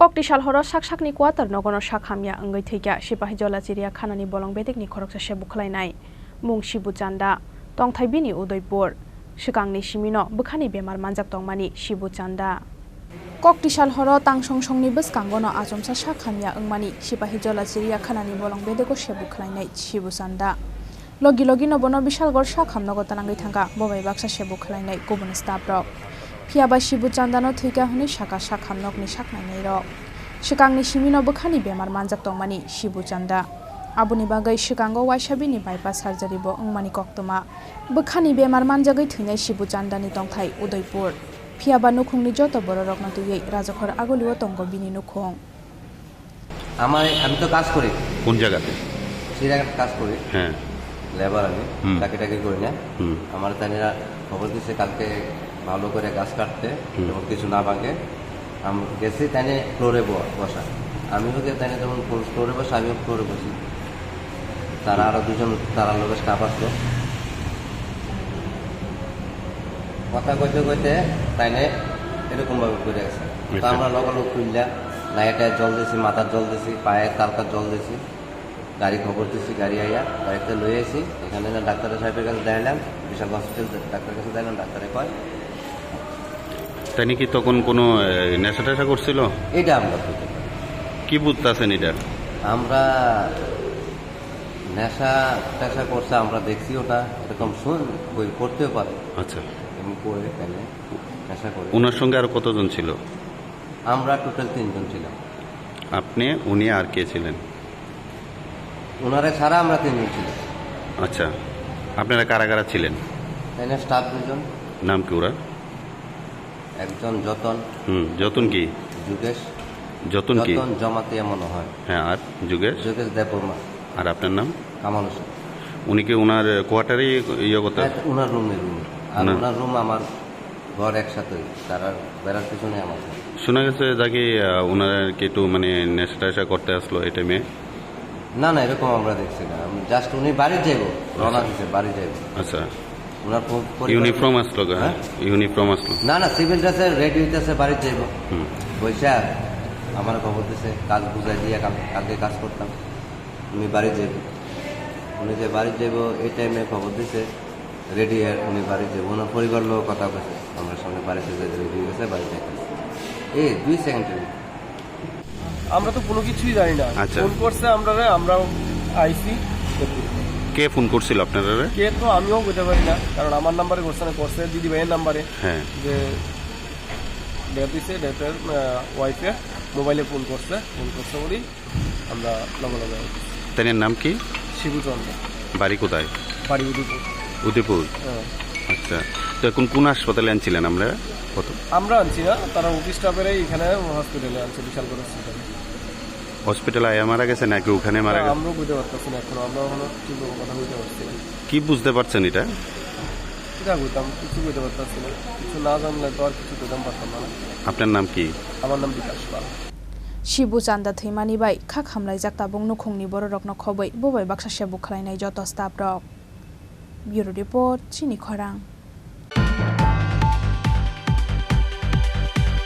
Koktisal Horo Sakni Quarter Nogono Shakhamya wngwi Thowikha Sepahaijala Chiriya Khanani Bolong Bedekni Khoroksa Sepahaijala Mung Shibuchanda Tongthaibini Udaipur Shikangni Shimino Bukhani Bemar Manjak Tongmani Shibuchanda Koktisal Horo Tangsong Songni Bwskangono Achomsa Shakhamya wngmani Sepahaijala Chiriya Khanani Bolong Bedeko Sepahaijala Shibuchanda Logi Logi no Bono Bishalgor Shakhamnogo Tanangwi Thangka Bobai Baksa Sepahaijala Kubun Staff Rok Phiaba Shibuchanda no Thowikha huni Shaka Shakhamnokni Saknainai Rok Shikangni Shimino Bukhani Bemar Manjak Tongmani Shibuchanda Abuni bagai Shikango Waisabini bypass surgery bo wngmani koktoma Bukhani Bemar Manjagoi thwinai Shibuchanda ni tongthai Udaipur Phiaba nukhungni joto bororokno tuyei Rajokhor Agoliwo tongo bini nukhung আমি তো কাজ করি কোন জায়গাতে চিরাগাতে কাজ করি হ্যাঁ labour আমি চাকরি করি না আমার তানিরা খবর দিছে কালকে ভালো করে গাছ কাটতে এবং কিছু না ভাঙে আমি গেছি তাই ফ্লোরে বসা আমি ওকে তাই যেমন ফ্লোরে বসা আমিও ফ্লোরে বসি তারা আরো দুজন তারা লোকের স্টাফ আসলো কথা কইতে কইতে তাই এরকম ভাবে করে গেছে তো আমরা লোক খুললা লাইটে জল দিয়েছি মাথার জল দিয়েছি পায়ে তালকার জল দিয়েছি গাড়ি খবর দিয়েছি গাড়ি আইয়া গাড়িতে লয়ে এসি এখানে ডাক্তারের সাহেবের কাছে দেখালাম বিশাল হসপিটাল ডাক্তারের কাছে দেখালাম ডাক্তারে কয় তাই নাকি তখন কোনো নেশা টেশা করছিল এটা আমরা কি বুঝতেছেন এটা আমরা নেশা টেশা করছে আমরা দেখছি ওটা এরকম শুন বই করতেও পারে আচ্ছা এমনি করে তাই নেশা করে ওনার সঙ্গে আর কতজন ছিল আমরা টোটাল 3 জন ছিলাম আপনি উনি আর কে ছিলেন ওনারা ছাড়া আমরা 3 জন ছিলাম আচ্ছা আপনারা কারা কারা ছিলেন তাই স্টাফ 2 জন নাম কি ওরা একজন যতন যতন কি যুগেশ যতন কি যতন জমাতে মনে হয় হ্যাঁ আর যুগেশ যুগেশ দেববর্মা আর আপনার নাম কামাল হোসেন উনি কি ওনার কোয়ার্টারে ইয়ে করতে ওনার রুম আর ওনার রুম আমার ঘর একসাথে তারা বেড়ার পিছনে আমার শোনা গেছে যাকে ওনারকে একটু মানে নেশা টেশা করতে আসলো এই টাইমে না না এরকম আমরা দেখছি না আমি জাস্ট উনি বাড়ি যাইব রওনা দিছে বাড়ি যাইব আচ্ছা ওনার ইউনিফর্ম আসলো ইউনিফর্ম আসলো না না সিভিল ড্রেসে রেডি হইতেছে বাড়ি যাইব বৈশা আমার খবর দিছে কাজ বুঝাই দিয়ে কালকে কাজ করতাম উনি বাড়ি যাইব উনি যে বাড়ি যাইব এই টাইমে খবর দিছে রেডি উনি বাড়ি যাইব ওনার পরিবার লোক কথা কইছে আমরা সামনে বাড়িতে যেতে রেডি হয়েছে বাড়ি যাইতেছে এই 2 সেকেন্ডের আমরা তো কোনো কিছুই জানি না ফোন করছে আমরাও আইসি কে ফোন করছিল আপনারা কে তো আমিও বলতে পারি না কারণ আমার নাম্বারে করছে দিদি ভাইয়ের নাম্বারে হ্যাঁ যে ডেটের ওয়াইফে মোবাইলে ফোন করছে বলি আমরা লগে তার নাম কি শিবুচন্দ্র বাড়ি কোথায় বাড়ি উদয়পুর আচ্ছা তো এখন কোন হাসপাতালে আনছিলেন আমরা আনছি না তারা অফিস স্টাফের এখানে হসপিটালে আনছে বিশাল করে হসপিটালে আয়া মারা গেছে নাকি ওখানে মারা গেছে আমরা বুঝতে পারতেছি না এখন আমরা কথা বুঝতে পারছি না কি বুঝতে পারছেন এটা কিছু বুঝতে পারতেছি না কিছু না জানলে তো আর কিছু বুঝতে পারতাম না আপনার নাম কি আমার নাম বিকাশ পাল Shibuchanda thwimani bai khakhamlaijak tabung nukhungni bororokno khoboi bobai baksa sepahaijala joto staff rok Bureau Report Chini Khorang